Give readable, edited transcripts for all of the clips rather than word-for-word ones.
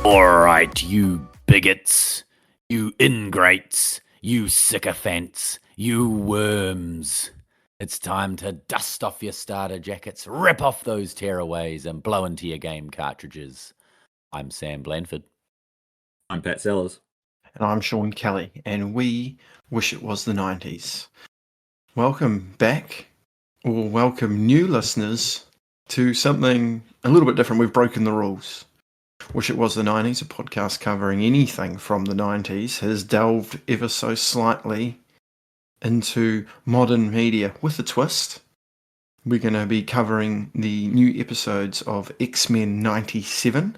Alright, you bigots, you ingrates, you sycophants, you worms. It's time to dust off your starter jackets, rip off those tearaways, and blow into your game cartridges. I'm Sam Blanford. I'm Pat Sellers. And I'm Sean Kelly, and we wish it was the 90s. Welcome back, or welcome new listeners to something a little bit different. We've broken the rules. Wish It Was the 90s, a podcast covering anything from the 90s, has delved ever so slightly into modern media with a twist. We're going to be covering the new episodes of X-Men 97.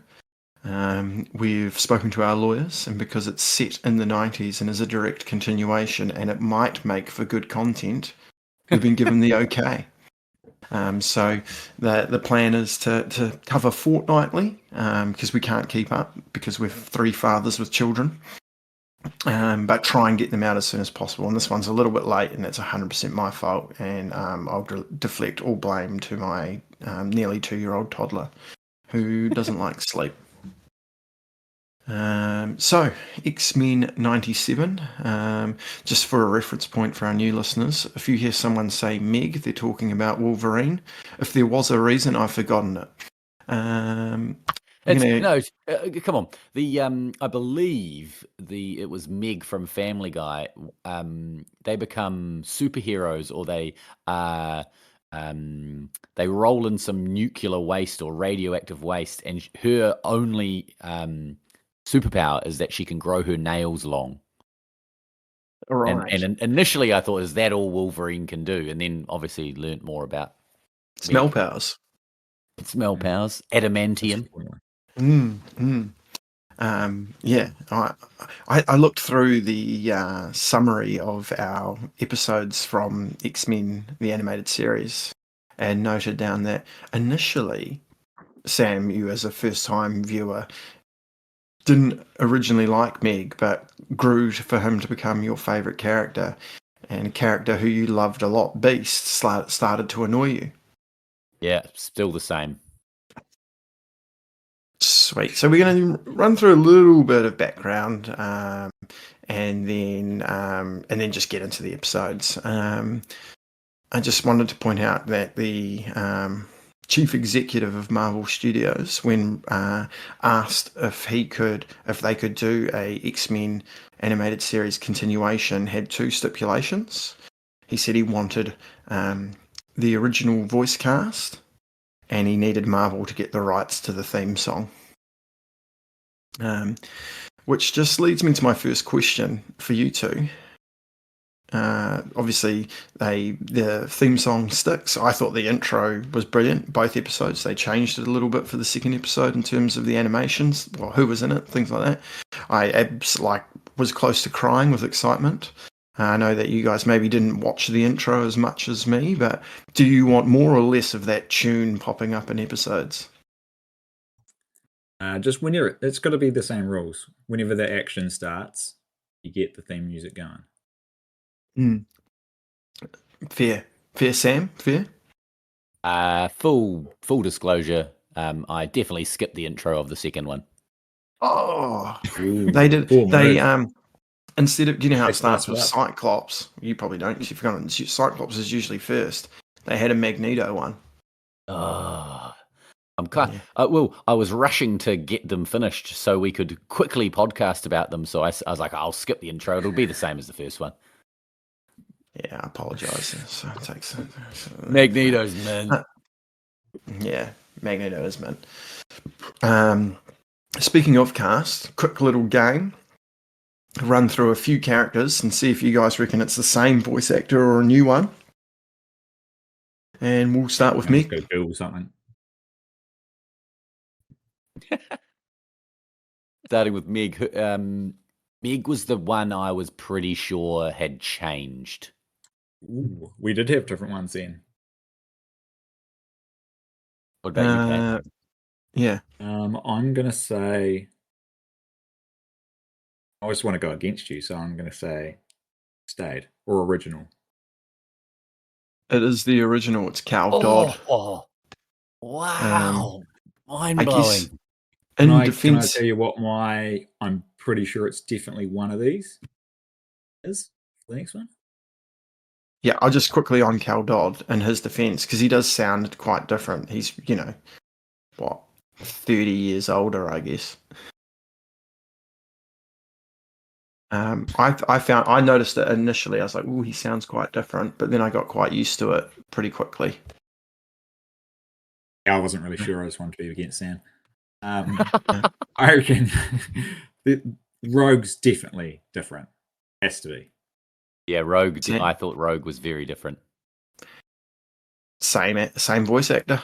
We've spoken to our lawyers, and because it's set in the 90s and is a direct continuation and it might make for good content, we've been given the okay. So the plan is to cover fortnightly because we can't keep up because we're three fathers with children, but try and get them out as soon as possible. And this one's a little bit late, and it's 100% my fault, and I'll deflect all blame to my nearly 2-year-old toddler who doesn't like sleep. So X-Men 97, just for a reference point for our new listeners, if you hear someone say Meg, they're talking about Wolverine. If there was a reason, I've forgotten it. Come on. I believe it was Meg from Family Guy. They become superheroes, or they roll in some nuclear waste or radioactive waste, and her only superpower is that she can grow her nails long. Right. And initially I thought, is that all Wolverine can do? And then obviously learnt more about smell powers. Smell powers, adamantium. Yeah, I looked through the summary of our episodes from X-Men, the animated series, and noted down that initially, Sam, you as a first-time viewer, didn't originally like Meg, but grew for him to become your favourite character, and a character who you loved a lot, Beast, started to annoy you. Yeah, still the same. Sweet. So we're going to run through a little bit of background, and then just get into the episodes. I just wanted to point out that the chief executive of Marvel Studios, when asked if they could do a X-Men animated series continuation, had two stipulations. He said he wanted the original voice cast, and he needed Marvel to get the rights to the theme song. Which just leads me to my first question for you two. Obviously, the theme song sticks. I thought the intro was brilliant. Both episodes, they changed it a little bit for the second episode in terms of the animations, who was in it, things like that. I was close to crying with excitement. I know that you guys maybe didn't watch the intro as much as me, but do you want more or less of that tune popping up in episodes? Just whenever, it's got to be the same rules. Whenever the action starts, you get the theme music going. Fair, Sam. Fair. Full disclosure. I definitely skipped the intro of the second one. Oh, Ooh, they did. Instead of, do you know how it starts with up. Cyclops? You probably don't, because you've forgotten. Cyclops is usually first. They had a Magneto one. I was rushing to get them finished so we could quickly podcast about them. So I was like, I'll skip the intro. It'll be the same as the first one. Yeah, I apologise. So it takes Magneto's mint. Yeah, Magneto is mint. Speaking of cast, quick little game. Run through a few characters and see if you guys reckon it's the same voice actor or a new one. And we'll start with Meg. Go Google something. Starting with Meg. Meg was the one I was pretty sure had changed. Ooh, we did have different ones then. What about you, Pat? Yeah. I'm going to say... I just want to go against you, so I'm going to say stayed or original. It is the original. It's Cal Dodd. Oh, wow. Mind-blowing. In Can I defense, tell you what I'm pretty sure it's definitely one of these is the next one? yeah, I'll just quickly on Cal Dodd in his defense, because he does sound quite different. He's, what, 30 years older, I guess. I noticed it initially. I was like, "Oh, he sounds quite different," but then I got quite used to it pretty quickly. Yeah, I wasn't really sure. I just wanted to be against Sam. I reckon the Rogue's definitely different. Has to be. Yeah, Rogue. Sam? I thought Rogue was very different. Same voice actor.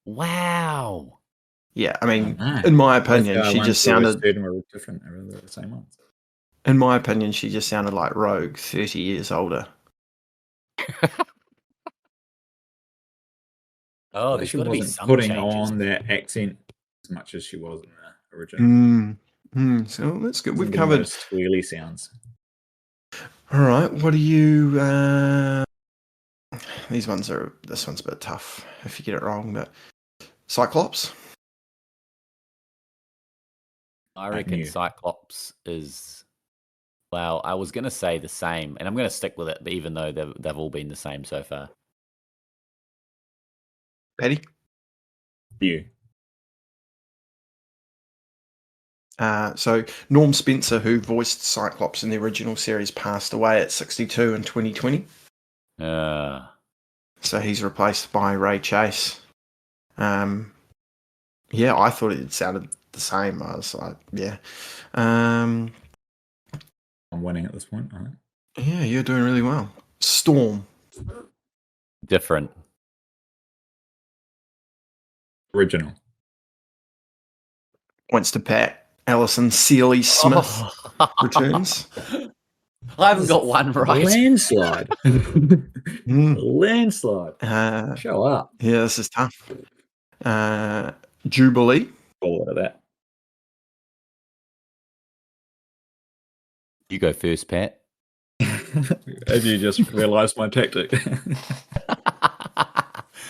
Wow. Yeah, I mean, know. in my Both opinion, she ones just that were sounded. certain were different. They were the same ones. In my opinion, she just sounded like Rogue, 30 years older. Oh, there's She got to be wasn't some putting changes. on that accent as much as she was in the original. So that's good. We've Doesn't do covered. those squealy sounds. All right. What do you? This one's a bit tough if you get it wrong, but Cyclops. I reckon new. Cyclops is. Well, I was going to say the same, and I'm going to stick with it, but even though they've all been the same so far. Patty. You. So Norm Spencer, who voiced Cyclops in the original series, passed away at 62 in 2020. So he's replaced by Ray Chase. Yeah, I thought it sounded the same. I was like, yeah. I'm winning at this point. All right. Yeah, you're doing really well. Storm. Different. Original. Points to Pat. Alison Seeley Smith returns. I haven't got one right. Landslide. Landslide. Show up. Yeah, this is tough. Jubilee. All out of that. You go first, Pat. Have you just realised my tactic?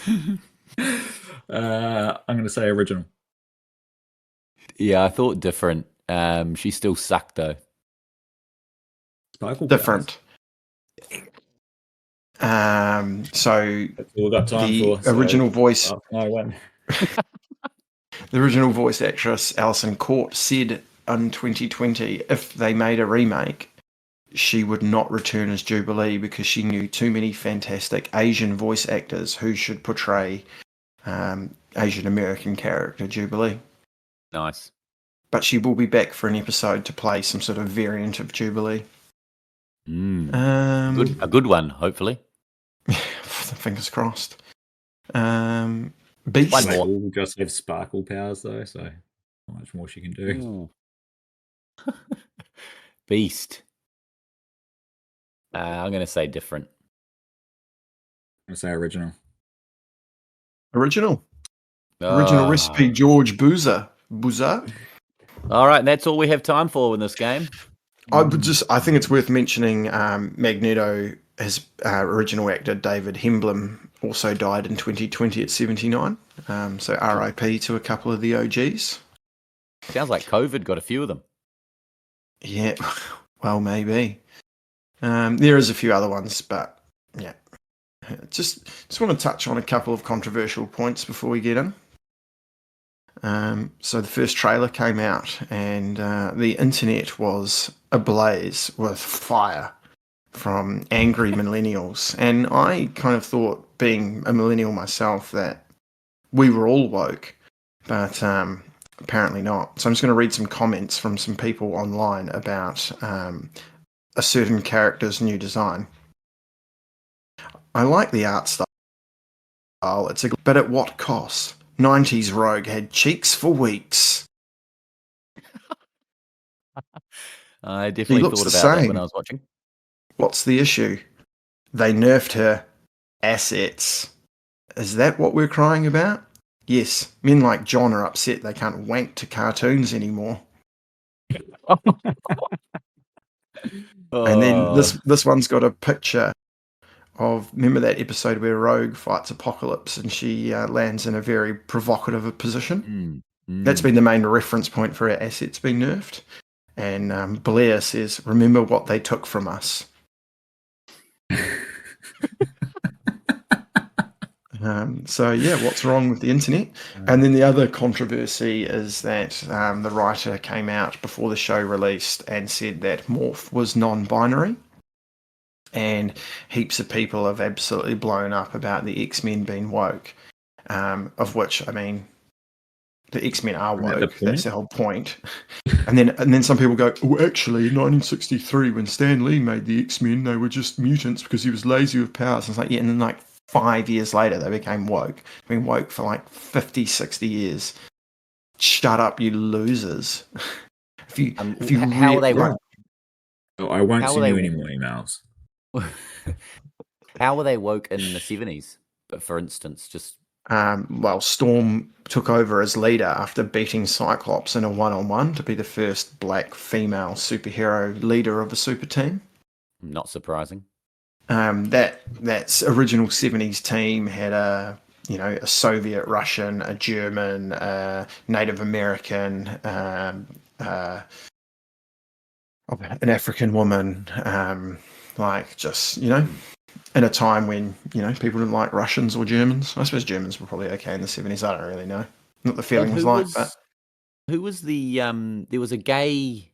I'm going to say original. Yeah, I thought different. She still sucked though. Different. So that's all we've got time the for. Original voice. I win. The original voice actress Alison Court said in 2020, if they made a remake, she would not return as Jubilee because she knew too many fantastic Asian voice actors who should portray Asian American character Jubilee. Nice. But she will be back for an episode to play some sort of variant of Jubilee. A good one, hopefully. Fingers crossed. Beast. One more. We'll just have sparkle powers though, so not much more she can do. Beast. I'm going to say different. I'm going to say original. Original recipe, George Boozer. All right, and that's all we have time for in this game. I think it's worth mentioning Magneto, his original actor David Hemblem, also died in 2020 at 79. So RIP to a couple of the OGs. Sounds like COVID got a few of them. Yeah, well, maybe. There is a few other ones, but yeah. Just want to touch on a couple of controversial points before we get in. So the first trailer came out and the internet was ablaze with fire from angry millennials. And I kind of thought, being a millennial myself, that we were all woke, but apparently not. So I'm just going to read some comments from some people online about a certain character's new design. I like the art style. But at what cost? 90s Rogue had cheeks for weeks. I definitely thought about that when I was watching. What's the issue? They nerfed her assets. Is that what we're crying about? Yes, men like John are upset they can't wank to cartoons anymore. And then this one's got a picture of, remember that episode where Rogue fights Apocalypse and she lands in a very provocative position? That's been the main reference point for our assets being nerfed. And Blair says, remember what they took from us. So yeah, what's wrong with the internet? And then the other controversy is that the writer came out before the show released and said that Morph was non-binary, and heaps of people have absolutely blown up about the X-Men being woke, of which, I mean, the X-Men are woke. That's the whole point. And then some people go, oh, actually, in 1963, when Stan Lee made the X-Men, they were just mutants because he was lazy with powers. And it's like, yeah, and then like 5 years later, they became woke. Been woke for like 50, 60 years. Shut up, you losers. if you how are they woke? Oh, I won't send you any more emails. How were they woke in the 70s? But for instance, just well, Storm took over as leader after beating Cyclops in a one-on-one to be the first black female superhero leader of a super team. Not surprising. That's original 70s team had a Soviet, Russian, a German, Native American, an African woman, in a time when, people didn't like Russians or Germans. I suppose Germans were probably okay in the 70s. I don't really know. Not the feeling was like, but who was the there was a gay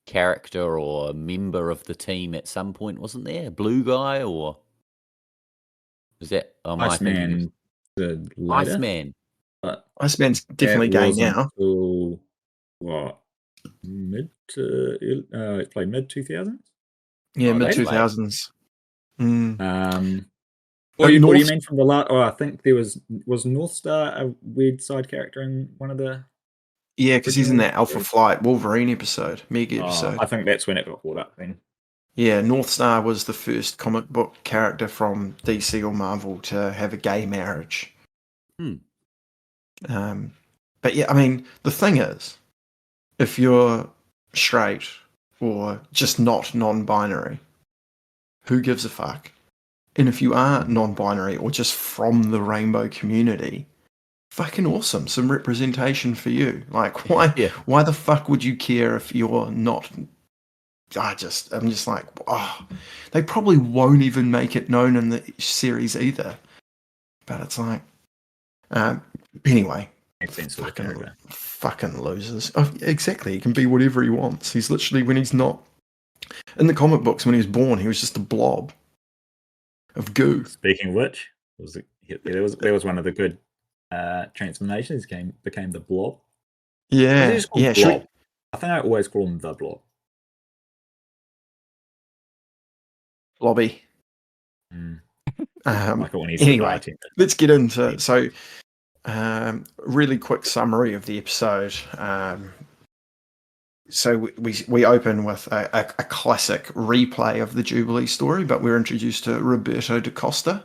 character or a member of the team at some point, wasn't there? A blue guy, or is that Iceman, the lighter? Iceman. But Iceman's definitely gay now. What? Like mid 2000s? Yeah, mid 2000s. What do you mean from the lot? Oh, I think there was Northstar a weird side character in one of the. Yeah, because he's in that Alpha Flight Wolverine episode, mega episode. I think that's when it got caught up then. Yeah, Northstar was the first comic book character from DC or Marvel to have a gay marriage. But yeah, I mean, the thing is, if you're straight or just not non-binary, who gives a fuck? And if you are non-binary or just from the rainbow community, fucking awesome. Some representation for you. Like, why the fuck would you care if you're not? I'm just like, they probably won't even make it known in the series either. But it's like, anyway. Fucking losers. Oh, exactly. He can be whatever he wants. He's literally, when he's not in the comic books, when he was born, he was just a blob of goo. Speaking of which, there was one of the good transformations. Became the blob. Yeah, Blob? I think I always call him the blob. Blobby. Anyway, let's get into really quick summary of the episode. So we open with a classic replay of the Jubilee story, but we're introduced to Roberto da Costa,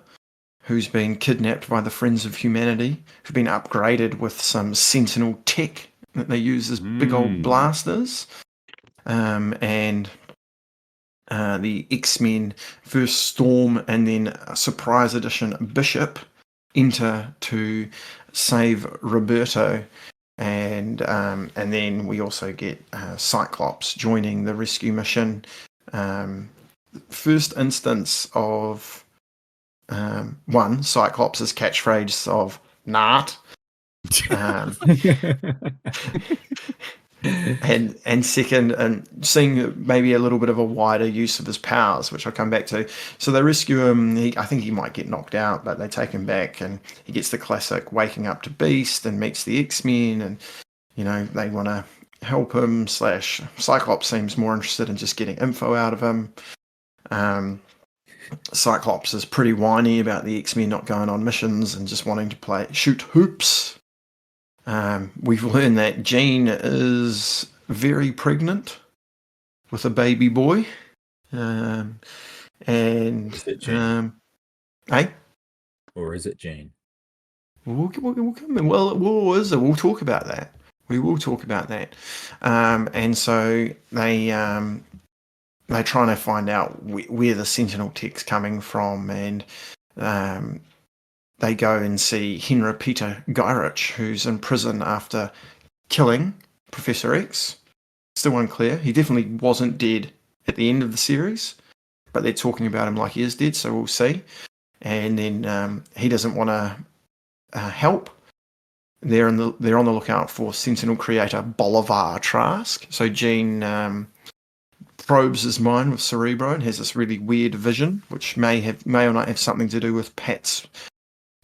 who's been kidnapped by the Friends of Humanity, who've been upgraded with some Sentinel tech that they use as big old blasters. And the X-Men versus Storm, and then a surprise edition Bishop enter to save Roberto. And then we also get Cyclops joining the rescue mission. First instance of Cyclops' catchphrase of "Not," and second, and seeing maybe a little bit of a wider use of his powers, which I'll come back to. So they rescue him. I think he might get knocked out, but they take him back, and he gets the classic waking up to Beast and meets the X-Men, and they want to help him. Cyclops seems more interested in just getting info out of him. Cyclops is pretty whiny about the X-Men not going on missions and just wanting to shoot hoops. We've learned that Jean is very pregnant with a baby boy. Is it Jean? Or is it Jean? We'll come in. Well, is it? We'll talk about that. We will talk about that. And so they're trying to find out where the Sentinel tech's coming from, and they go and see Henry Peter Gyrich, who's in prison after killing Professor X. Still unclear. He definitely wasn't dead at the end of the series, but they're talking about him like he is dead, so we'll see. And then he doesn't want to help. They're on the lookout for Sentinel creator Bolivar Trask. So Jean probes his mind with Cerebro and has this really weird vision, which may or not have something to do with Pat's,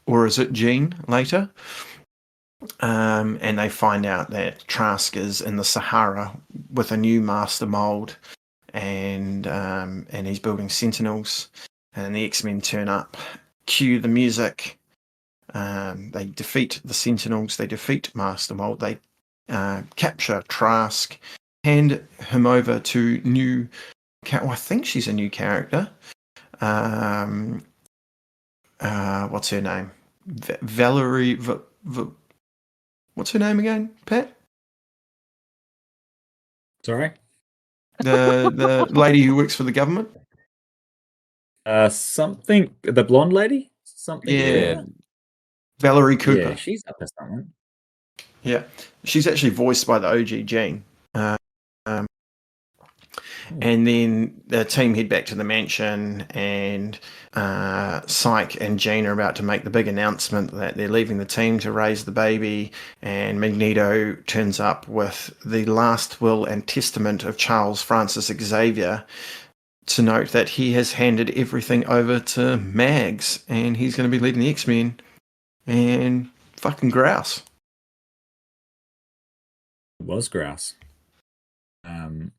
or is it Jean later? And they find out that Trask is in the Sahara with a new master mold, and he's building Sentinels. And the X-Men turn up, cue the music. They defeat the Sentinels. They defeat Master Mold. They capture Trask, hand him over to new. I think she's a new character. What's her name? Valerie. What's her name again, Pat? Sorry? The lady who works for the government? Something, the blonde lady? Something. Yeah. Valerie Cooper. Yeah, she's up to something. Yeah. She's actually voiced by the OG Jean. And then the team head back to the mansion, and Psyche and Jean are about to make the big announcement that they're leaving the team to raise the baby, and Magneto turns up with the last will and testament of Charles Francis Xavier to note that he has handed everything over to Mags, and he's going to be leading the X-Men, and fucking grouse. It was grouse. I'm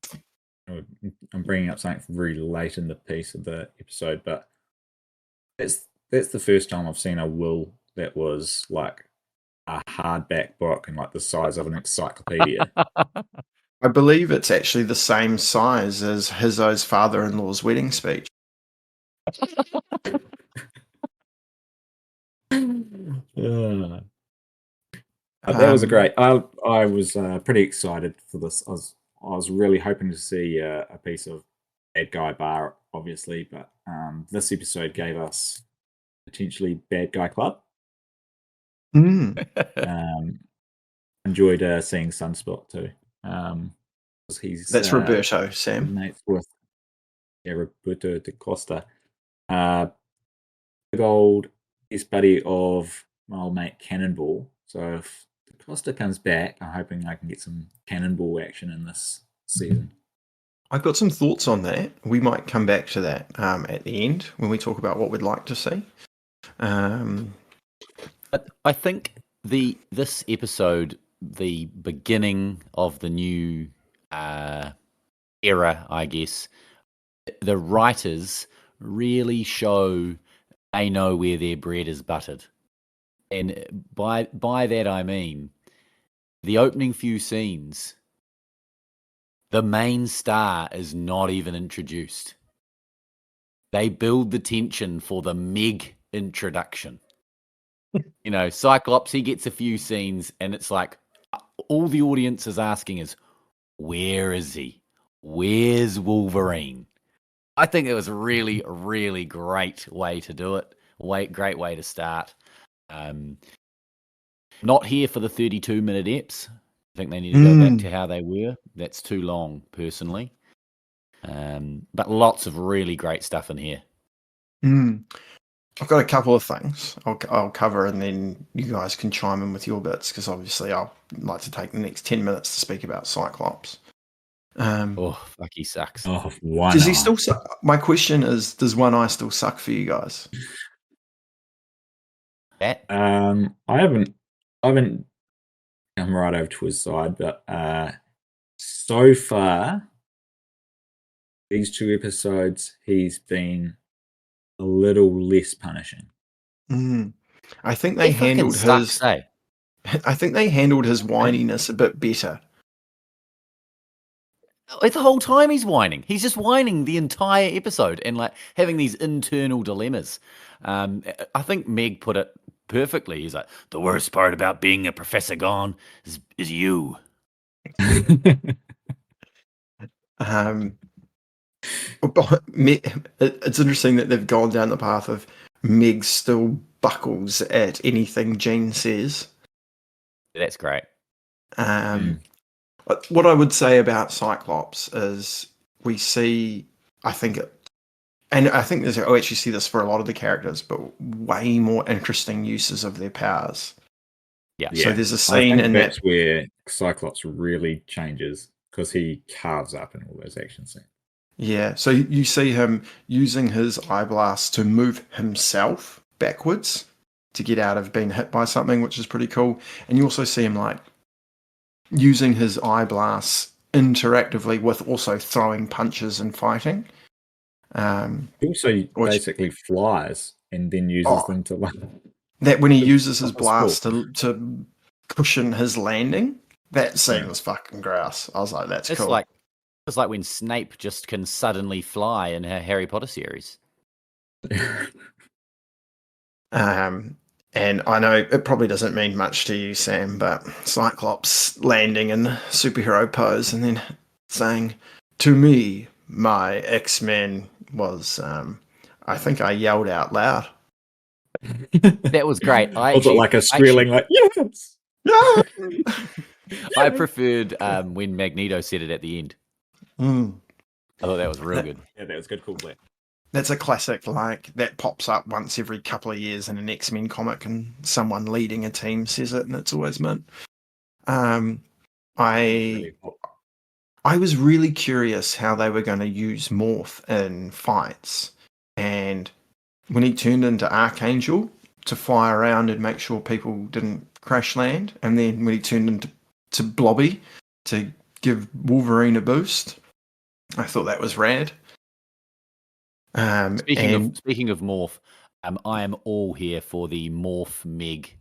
bringing up something very late in the piece of the episode, but that's the first time I've seen a will that was like a hardback book and like the size of an encyclopedia. I believe it's actually the same size as Hizzo's father-in-law's wedding speech. That was a great. I was pretty excited for this. I was really hoping to see a piece of Bad Guy Bar, obviously, but this episode gave us potentially Bad Guy Club. Enjoyed seeing Sunspot too. That's Roberto, Sam. Mates with Roberto da Costa. Big old best buddy of my old mate Cannonball. So if da Costa comes back, I'm hoping I can get some Cannonball action in this season. I've got some thoughts on that. We might come back to that at the end when we talk about what we'd like to see. But I think this episode, the beginning of the new era, I guess, the writers really show they know where their bread is buttered. And by that I mean the opening few scenes, the main star is not even introduced. They build the tension for the Meg introduction. You know, Cyclops, he gets a few scenes and it's like all the audience is asking is, where is he? Where's Wolverine? I think it was a really, really great way to do it. Great way to start. Not here for the 32-minute eps. I think they need to go back to how they were. That's too long, personally. But lots of really great stuff in here. I've got a couple of things I'll cover, and then you guys can chime in with your bits, because obviously I'll like to take the next 10 minutes to speak about Cyclops. Fuck, he sucks. Oh, one does eye. he still suck? My question is, does One Eye still suck for you guys? That? I haven't come right over to his side, but so far, these 2 episodes, he's been a little less punishing. I think they handled sucks, his. I think they handled his whininess a bit better. The whole time he's whining. He's just whining the entire episode and like having these internal dilemmas. I think Meg put it perfectly. He's like, the worst part about being a Professor Gone is you. It's interesting that they've gone down the path of Meg still buckles at anything Jean says. That's great. What I would say about Cyclops is we see, I think, and I think I actually see this for a lot of the characters, but way more interesting uses of their powers. Yeah. So there's a scene in that's that where Cyclops really changes because he carves up in all those action scenes. Yeah, so you see him using his eye blast to move himself backwards to get out of being hit by something, which is pretty cool. And you also see him like using his eye blasts interactively with also throwing punches and fighting. He also basically flies and then uses them to like that when he uses his blast cool. to cushion his landing. That scene was fucking gross. I was like, that's cool. It's like when Snape just can suddenly fly in her Harry Potter series. And I know it probably doesn't mean much to you, Sam, but Cyclops landing in superhero pose and then saying, "To me, my X-Men was," I think I yelled out loud. That was great. Was it like a squealing, like yes? Yeah. I preferred when Magneto said it at the end. I thought that was real good. Yeah, that was good. Cool. That's a classic, like, that pops up once every couple of years in an X-Men comic and someone leading a team says it and it's always mint. I was really curious how they were going to use Morph in fights. And when he turned into Archangel to fly around and make sure people didn't crash land, and then when he turned into Blobby to give Wolverine a boost, I thought that was rad. Speaking of Morph, I am all here for the Morph Meg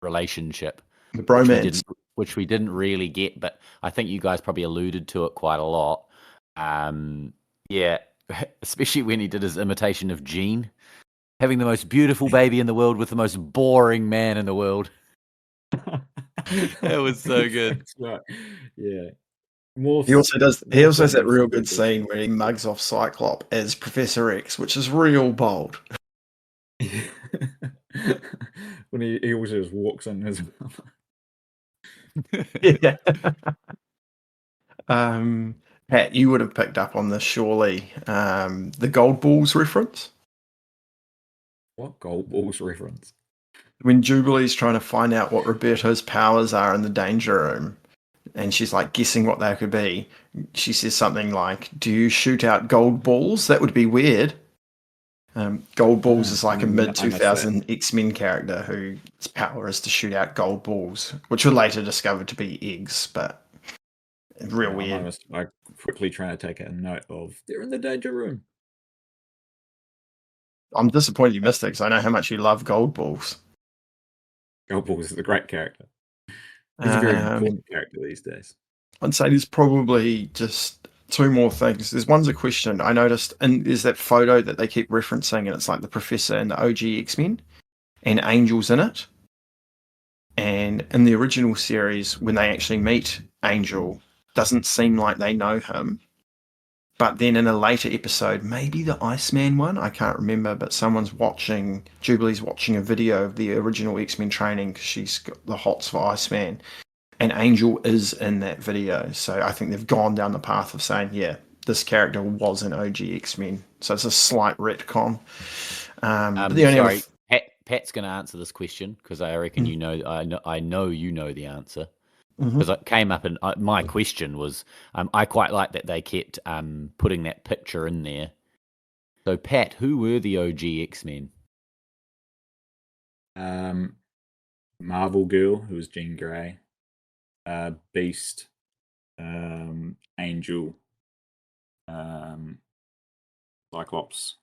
relationship, the bromance, which we didn't really get, but I think you guys probably alluded to it quite a lot. Yeah, especially when he did his imitation of Jean, having the most beautiful baby in the world with the most boring man in the world. That was so good. Right. Yeah. He also has that real good scene where he mugs off Cyclops as Professor X, which is real bold. When he also just walks in his Yeah. Pat, you would have picked up on this surely. The Gold Balls reference. What Gold Balls reference? When Jubilee's trying to find out what Roberto's powers are in the danger room, and she's like guessing what they could be, she says something like, "Do you shoot out gold balls? That would be weird." Gold Balls is like a mid-2000 X-Men character whose power is to shoot out gold balls, which were later discovered to be eggs, but real weird. I quickly trying to take a note of, they're in the danger room. I'm disappointed you missed it because I know how much you love Gold Balls. Gold Balls is a great character. He's a very important character these days. I'd say there's probably just two more things. One's a question I noticed, and there's that photo that they keep referencing, and it's like the Professor and the OG X-Men, and Angel's in it. And in the original series, when they actually meet Angel, doesn't seem like they know him. But then in a later episode, maybe the Iceman one, I can't remember, but Jubilee's watching a video of the original X-Men training because she's got the hots for Iceman. And Angel is in that video. So I think they've gone down the path of saying, yeah, this character was an OG X-Men. So it's a slight retcon. Pat's going to answer this question because I reckon you know. I know you know the answer. Because it came up, and my question was, I quite like that they kept putting that picture in there. So, Pat, who were the OG X-Men? Marvel Girl, who was Jean Grey, Beast, Angel, Cyclops.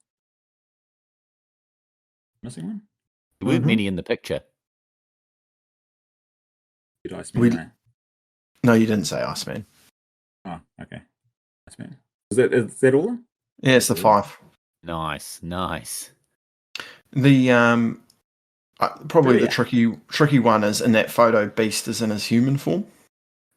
Missing one? There weren't many in the picture. Did Iceman? No, you didn't say Iceman. Oh, okay. Iceman. Is that all? Yeah, it's the 5. Nice. The probably the tricky one is in that photo. Beast is in his human form.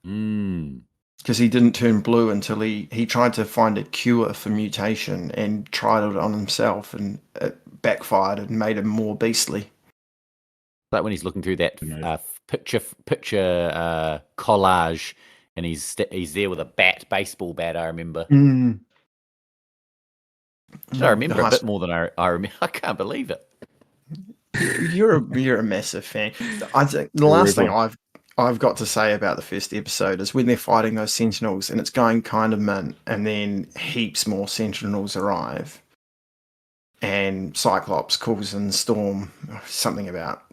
Because he didn't turn blue until he tried to find a cure for mutation and tried it on himself, and it backfired and made him more beastly. Like when he's looking through that Who knows? picture collage, and he's there with a baseball bat. I remember. Mm. I remember a bit more than I remember. I can't believe it. You're a massive fan. I think the last thing I've got to say about the first episode is when they're fighting those Sentinels and it's going kind of mint, and then heaps more Sentinels arrive, and Cyclops calls in Storm something about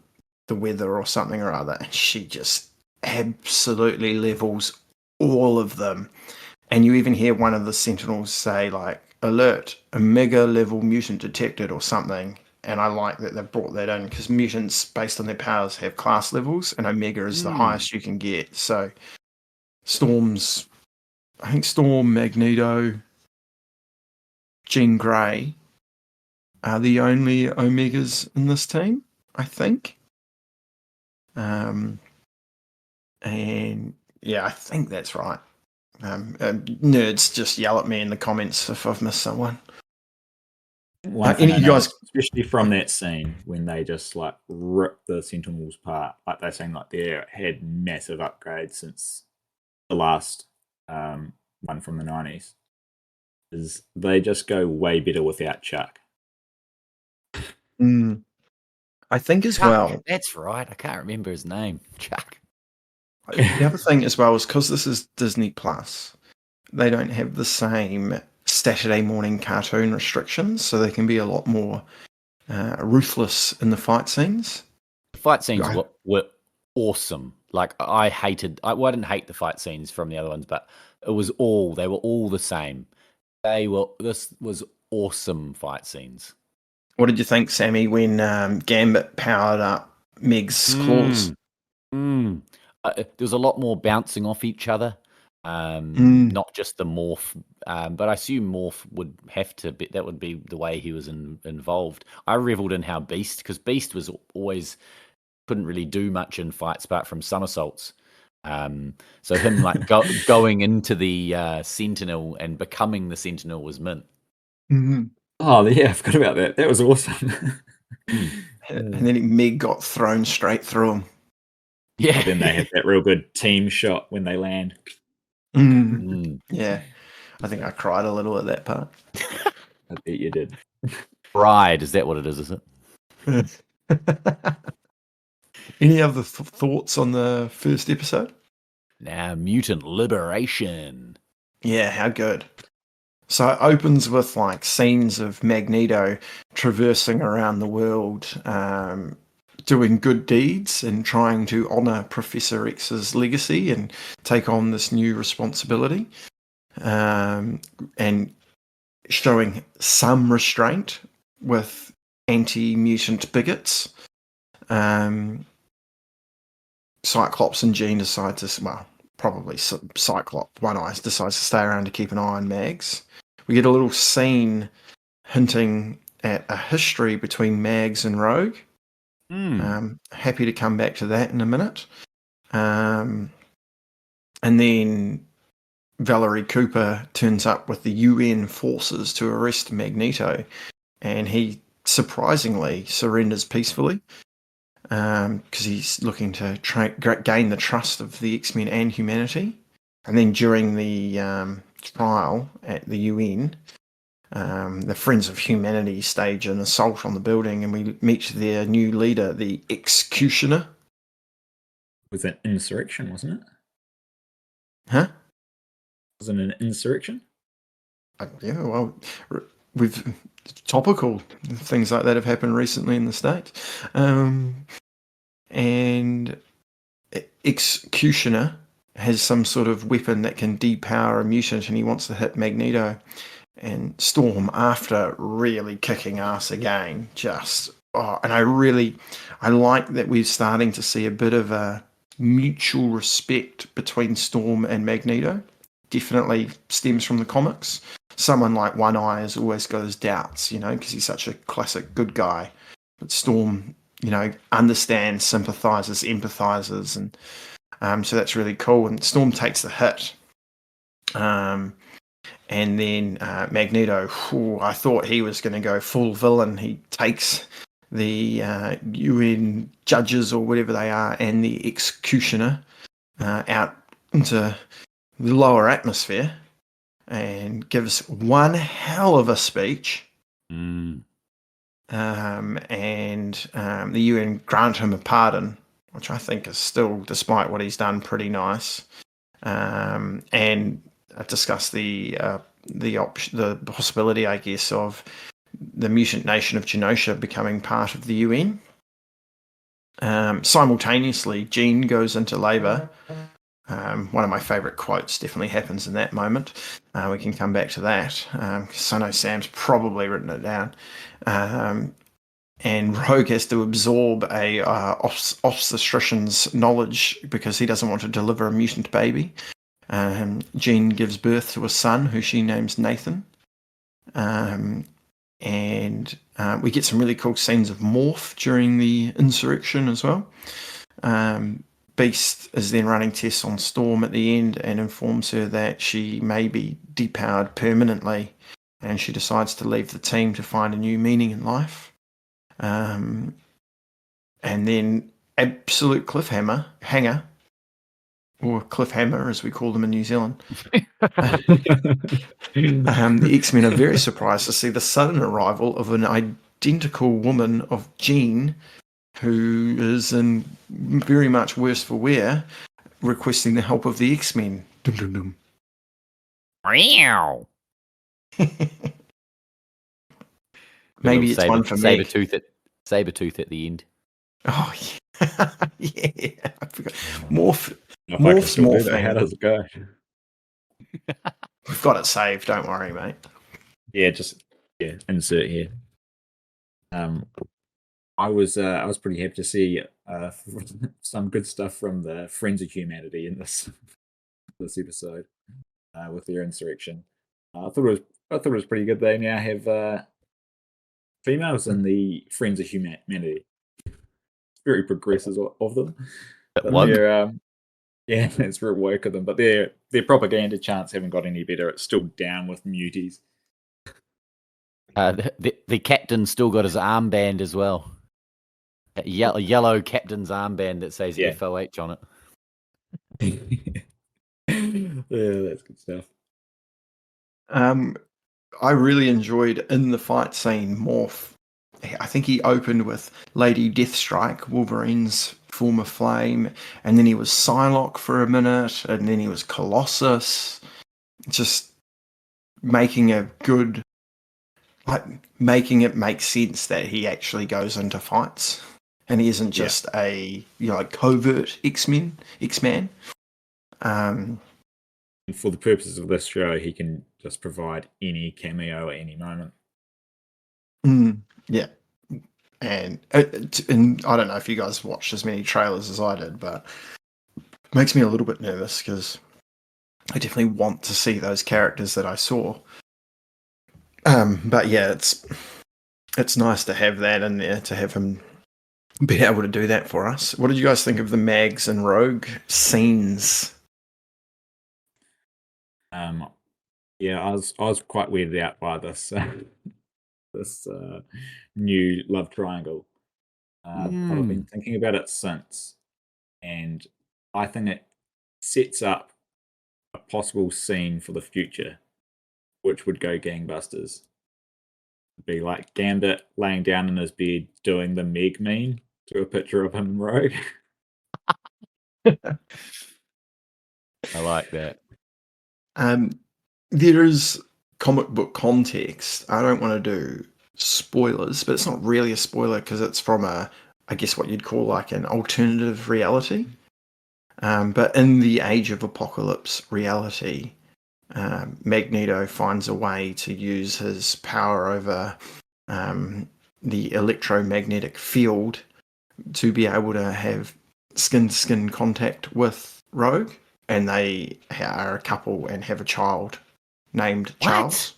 the weather or something or other, and she just absolutely levels all of them. And you even hear one of the Sentinels say, like, alert, Omega level mutant detected or something. And I like that they've brought that in because mutants, based on their powers, have class levels, and Omega is the highest you can get. So I think Storm, Magneto, Jean Grey are the only Omegas in this team, I think. And yeah, I think that's right. Nerds just yell at me in the comments if I've missed someone. One thing I noticed, especially from that scene when they just like rip the Sentinels apart, like they seem like they had massive upgrades since the last one from the 90s, is they just go way better without Chuck. I think as Chuck, well. That's right. I can't remember his name. Chuck. The other thing as well is because this is Disney Plus, they don't have the same Saturday morning cartoon restrictions, so they can be a lot more ruthless in the fight scenes. The fight scenes were awesome. Like I didn't hate the fight scenes from the other ones, but they were all the same. This was awesome fight scenes. What did you think, Sammy, when Gambit powered up Meg's claws? There was a lot more bouncing off each other, not just the Morph. But I assume Morph would have to be, that would be the way he was involved. I reveled in how because Beast was always couldn't really do much in fights apart from somersaults. So him like going into the Sentinel and becoming the Sentinel was mint. Mm-hmm. Oh yeah, I forgot about that. That was awesome. And then Meg got thrown straight through him. Yeah. But then they had that real good team shot when they land. Yeah, I think I cried a little at that part. I bet you did. Pride, is that what it is it? Any other thoughts on the first episode? Now, Mutant Liberation. Yeah, how good. So it opens with like scenes of Magneto traversing around the world, doing good deeds and trying to honor Professor X's legacy and take on this new responsibility, and showing some restraint with anti-mutant bigots. Cyclops and Jean decide to, probably Cyclops, One Eye decides to stay around to keep an eye on Mags. We get a little scene hinting at a history between Mags and Rogue. Happy to come back to that in a minute. And then Valerie Cooper turns up with the UN forces to arrest Magneto, and he surprisingly surrenders peacefully because he's looking to gain the trust of the X-Men and humanity. And then during the trial at the UN, the Friends of Humanity stage an assault on the building, and we meet their new leader, the Executioner. It was an insurrection, wasn't it? Huh? Was it an insurrection? Yeah, well, we've topical things like that have happened recently in the States. And Executioner has some sort of weapon that can depower a mutant, and he wants to hit Magneto. And Storm, after really kicking ass again, and I like that we're starting to see a bit of a mutual respect between Storm and Magneto. Definitely stems from the comics. Someone like One Eye has always got his doubts, because he's such a classic good guy. But Storm, understands, sympathizes, empathizes, and so that's really cool. And Storm takes the hit. And then Magneto, I thought he was going to go full villain. He takes the UN judges or whatever they are and the executioner out into the lower atmosphere and gives one hell of a speech. Mm. The UN grant him a pardon, which I think is still, despite what he's done, pretty nice. And discuss the possibility, I guess, of the mutant nation of Genosha becoming part of the UN. Simultaneously, Jean goes into labour. One of my favourite quotes definitely happens in that moment. We can come back to that, because I know Sam's probably written it down. And Rogue has to absorb a obstetrician's knowledge because he doesn't want to deliver a mutant baby. Jean gives birth to a son who she names Nathan. We get some really cool scenes of Morph during the insurrection as well. Beast is then running tests on Storm at the end and informs her that she may be depowered permanently, and she decides to leave the team to find a new meaning in life. And then absolute hanger, or cliffhammer as we call them in New Zealand. The X-Men are very surprised to see the sudden arrival of an identical woman of Jean, who is in very much worse for wear, requesting the help of the X-Men. Dum, dum, dum. Maybe it's one for me. Sabretooth at the end. Oh, yeah. Yeah, I forgot. Morph's morphing. How does it go? We've got it saved, don't worry, mate. Yeah, insert here. I was pretty happy to see some good stuff from the Friends of Humanity in this episode with their insurrection. I thought it was pretty good. They now have females in the Friends of Humanity. Very progressive of them. It's real woke of them. But their propaganda chants haven't got any better. It's still down with muties. The captain's still got his armband as well. A yellow captain's armband that says FOH on it. Yeah, that's good stuff. I really enjoyed in the fight scene Morph. I think he opened with Lady Deathstrike, Wolverine's former flame, and then he was Psylocke for a minute, and then he was Colossus. Just making it make sense that he actually goes into fights. And he isn't just a covert X-Man. For the purposes of this show, he can just provide any cameo at any moment. Yeah, and I don't know if you guys watched as many trailers as I did, but it makes me a little bit nervous because I definitely want to see those characters that I saw. But yeah, it's nice to have that in there, to have him be able to do that for us. What did you guys think of the Mags and Rogue scenes? I was quite weirded out by this this new love triangle. I've been thinking about it since, and I think it sets up a possible scene for the future, which would go gangbusters. It'd be like Gambit laying down in his bed doing the Meg meme to a picture of him and Rogue. I like that. There is comic book context. I don't want to do spoilers, but it's not really a spoiler because it's from I guess what you'd call like an alternative reality. But in the Age of Apocalypse reality, Magneto finds a way to use his power over the electromagnetic field to be able to have skin-to-skin contact with Rogue, and they are a couple and have a child named Charles.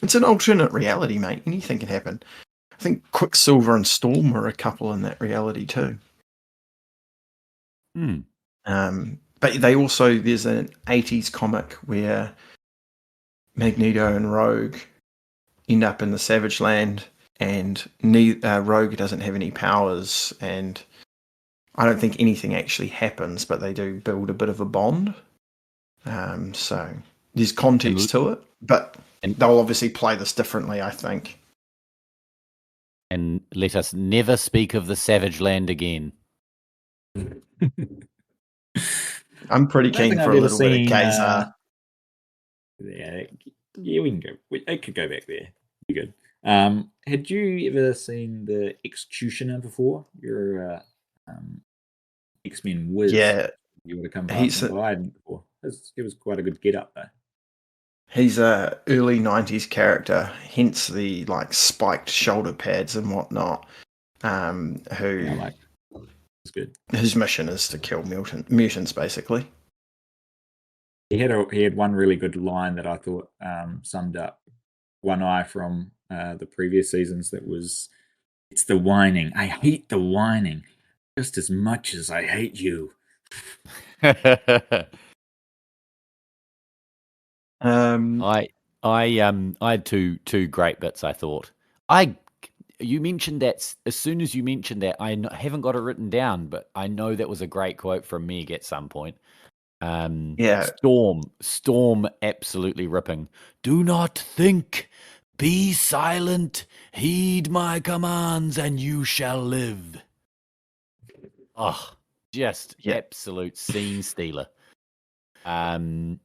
It's an alternate reality, mate. Anything can happen. I think Quicksilver and Storm were a couple in that reality too. But they also, there's an 80s comic where Magneto and Rogue end up in the Savage Land and Rogue doesn't have any powers, and I don't think anything actually happens, but they do build a bit of a bond. So there's context to it, but they'll obviously play this differently, I think. And let us never speak of the Savage Land again. I'm pretty keen for a little bit of Kazar. Yeah, we can go. It could go back there. Be good. Had you ever seen the Executioner before? You're X-Men whiz. Yeah, you would have come past him, but I hadn't before. It was quite a good get up though. He's a early 90s character, hence the like spiked shoulder pads and whatnot. It's good. His mission is to kill mutants, basically. He had one really good line that I thought summed up One Eye from the previous seasons. That was, "It's the whining. I hate the whining just as much as I hate you." I had two great bits. I thought you mentioned that as soon as you mentioned that, I haven't got it written down, but I know that was a great quote from Meg at some point. Storm absolutely ripping. "Do not think, be silent, heed my commands, and you shall live." Oh, just absolute scene stealer. And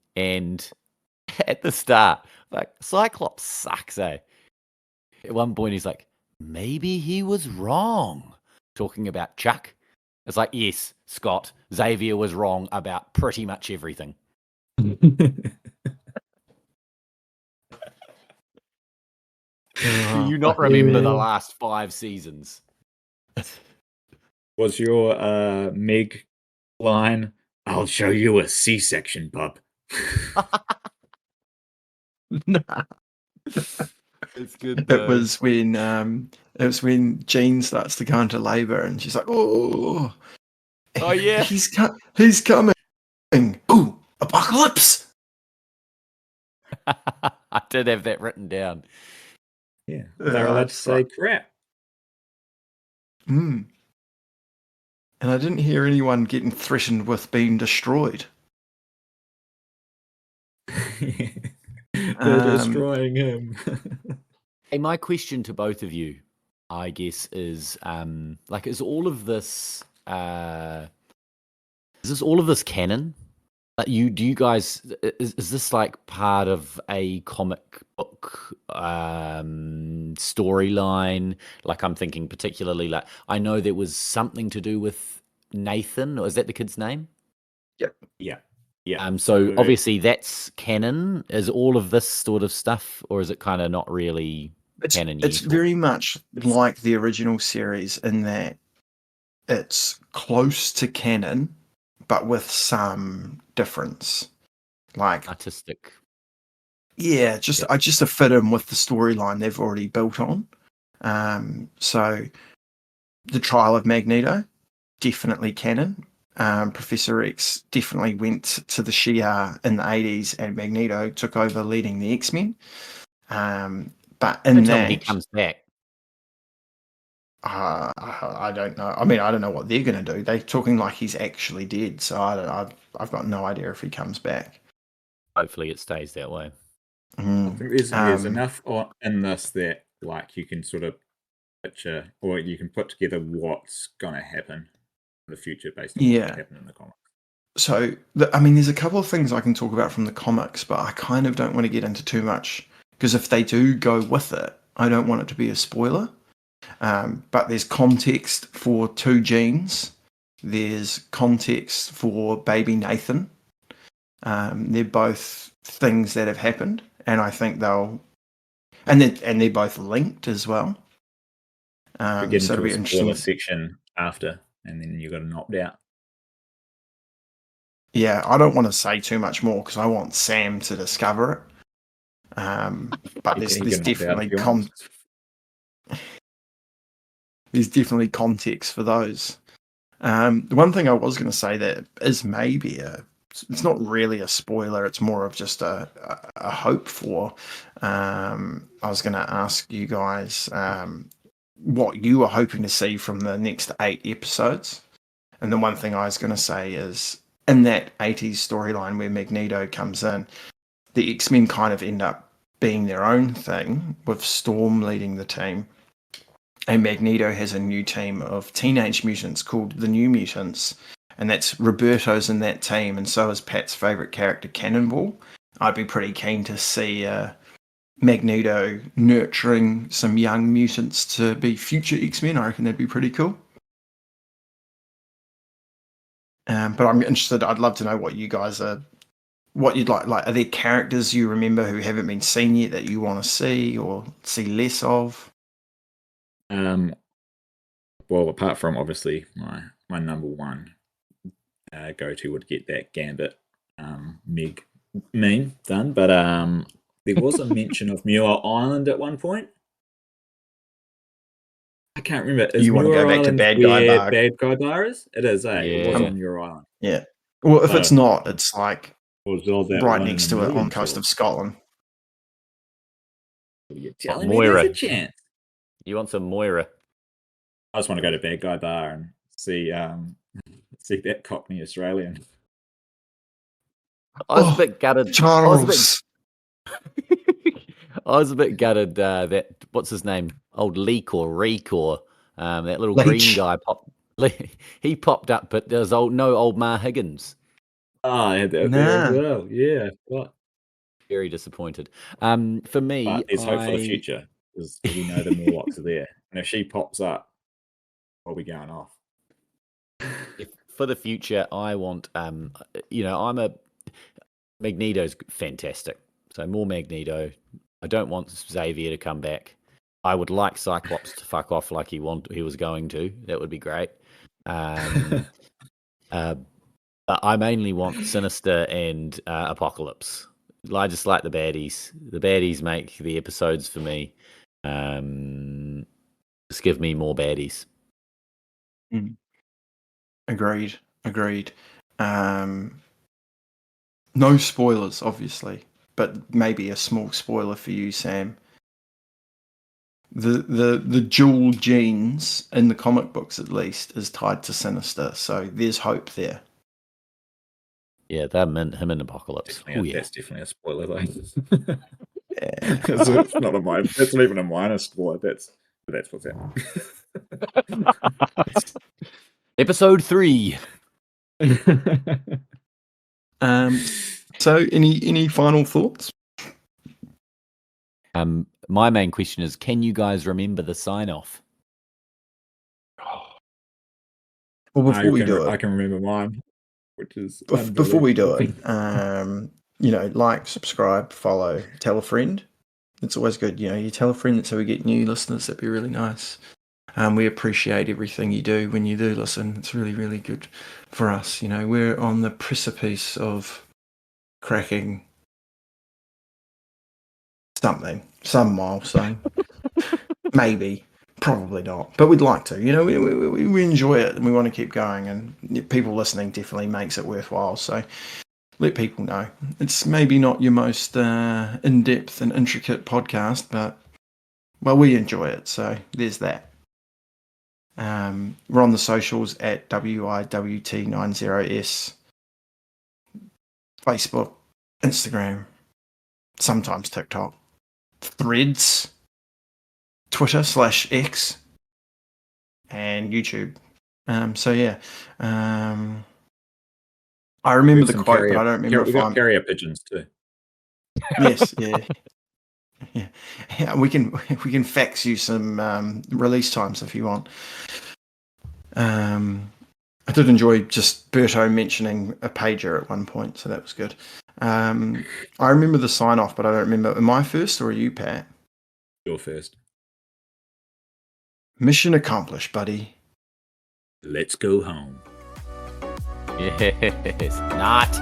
at the start, like, Cyclops sucks, eh? At one point, he's like, "Maybe he was wrong," talking about Chuck. It's like, yes, Scott, Xavier was wrong about pretty much everything. Do you not remember the last 5 seasons? Was your Meg line, "I'll show you a C-section, bub"? It's good. It was when Jean starts to go into labor, and she's like, "Oh yeah, he's coming! Ooh, apocalypse!" I did have that written down. Yeah, they're allowed to say crap. And I didn't hear anyone getting threatened with being destroyed. They're destroying him. Hey, my question to both of you, I guess, is is all of this canon? Do you guys, is this like part of a comic book storyline? Like, I'm thinking particularly, like, I know there was something to do with Nathan, or is that the kid's name? Yep. Yeah. So obviously that's canon. Is all of this sort of stuff, or is it kind of not really canon? It's very much like the original series in that it's close to canon, but with some difference, like artistic. Yeah, just to fit in with the storyline they've already built on. So the trial of Magneto, definitely canon. Professor X definitely went to the Shi'ar in the 80s, and Magneto took over leading the X-Men. But in that, he comes back. I don't know. I mean, I don't know what they're going to do. They're talking like he's actually dead, so I've got no idea if he comes back. Hopefully, it stays that way. I think there's enough in this that, like, you can sort of picture, or you can put together what's going to happen in the future based on what happened in the comics. So, there's a couple of things I can talk about from the comics, but I kind of don't want to get into too much, because if they do go with it, I don't want it to be a spoiler. But there's context for 2 genes. There's context for baby Nathan. They're both things that have happened, and I think they're both linked as well. We get into a spoiler section after, and then you got an opt-out. Yeah, I don't want to say too much more because I want Sam to discover it. But there's definitely there's definitely context for those. The one thing I was going to say that is maybe a it's not really a spoiler. It's more of just a hope for. I was going to ask you guys what you were hoping to see from the next 8 episodes. And the one thing I was going to say is, in that 80s storyline where Magneto comes in, the X-Men kind of end up being their own thing, with Storm leading the team. And Magneto has a new team of teenage mutants called the New Mutants. And that's Roberto's in that team, and so is Pat's favourite character, Cannonball. I'd be pretty keen to see Magneto nurturing some young mutants to be future X-Men. I reckon that'd be pretty cool. But I'm interested. I'd love to know what you guys what you'd like. Like, are there characters you remember who haven't been seen yet that you want to see or see less of? Well, apart from obviously my number one go-to would get that Gambit Meg meme done, but there was a mention of Muir Island at one point. I can't remember. Is You want to go back to Bad Guy Bar? Bad Guy Bar is? It is, eh? Yeah. It was on Muir Island. Yeah. Well, if it's not, it's like right next to it on the coast of Scotland. You're telling Moira. me there's a chance. You want some Moira? I just want to go to Bad Guy Bar and see that Cockney Australian. I was a bit gutted. Charles. I was a bit gutted that, what's his name? Old Leek or Reek or that little Leech. green guy he popped up, but there's no old Ma Higgins. Oh, I had that there as well. Yeah. What? Very disappointed. For me, but there's hope for the future because we know the Morlocks are there, and if she pops up, I'll be going off. For the future, I want Magneto's fantastic. So more Magneto. I don't want Xavier to come back. I would like Cyclops to fuck off like he was going to. That would be great. But I mainly want Sinister and Apocalypse. I just like the baddies. The baddies make the episodes for me. Just give me more baddies. Agreed. No spoilers, obviously, but maybe a small spoiler for you, Sam. The dual genes in the comic books, at least, is tied to Sinister, so there's hope there. Yeah, that meant him in Apocalypse. That's definitely a spoiler, though. It's not that's not even a minor spoiler. That's what's happening. Episode 3. So any final thoughts? My main question is, can you guys remember the sign-off? Well, before we do it, I can remember mine, which is before we do it, like, subscribe, follow, tell a friend. It's always good, you tell a friend so we get new listeners. That'd be really nice. We appreciate everything you do when you do listen. It's really, really good for us. We're on the precipice of cracking some milestone. Maybe, probably not, but we'd like to. We enjoy it and we want to keep going. And people listening definitely makes it worthwhile. So let people know. It's maybe not your most in-depth and intricate podcast, but we enjoy it. So there's that. We're on the socials at WIWT90S, Facebook, Instagram, sometimes TikTok, Threads, Twitter /X, and YouTube. I remember the quote, but I don't remember if I'm... carrier pigeons too. Yes, yeah. Yeah, we can fax you some release times if you want. I did enjoy just Berto mentioning a pager at one point, so that was good. I remember the sign off, but I don't remember. Am I first or are you, Pat? You're first. Mission accomplished, buddy. Let's go home. Yes, not.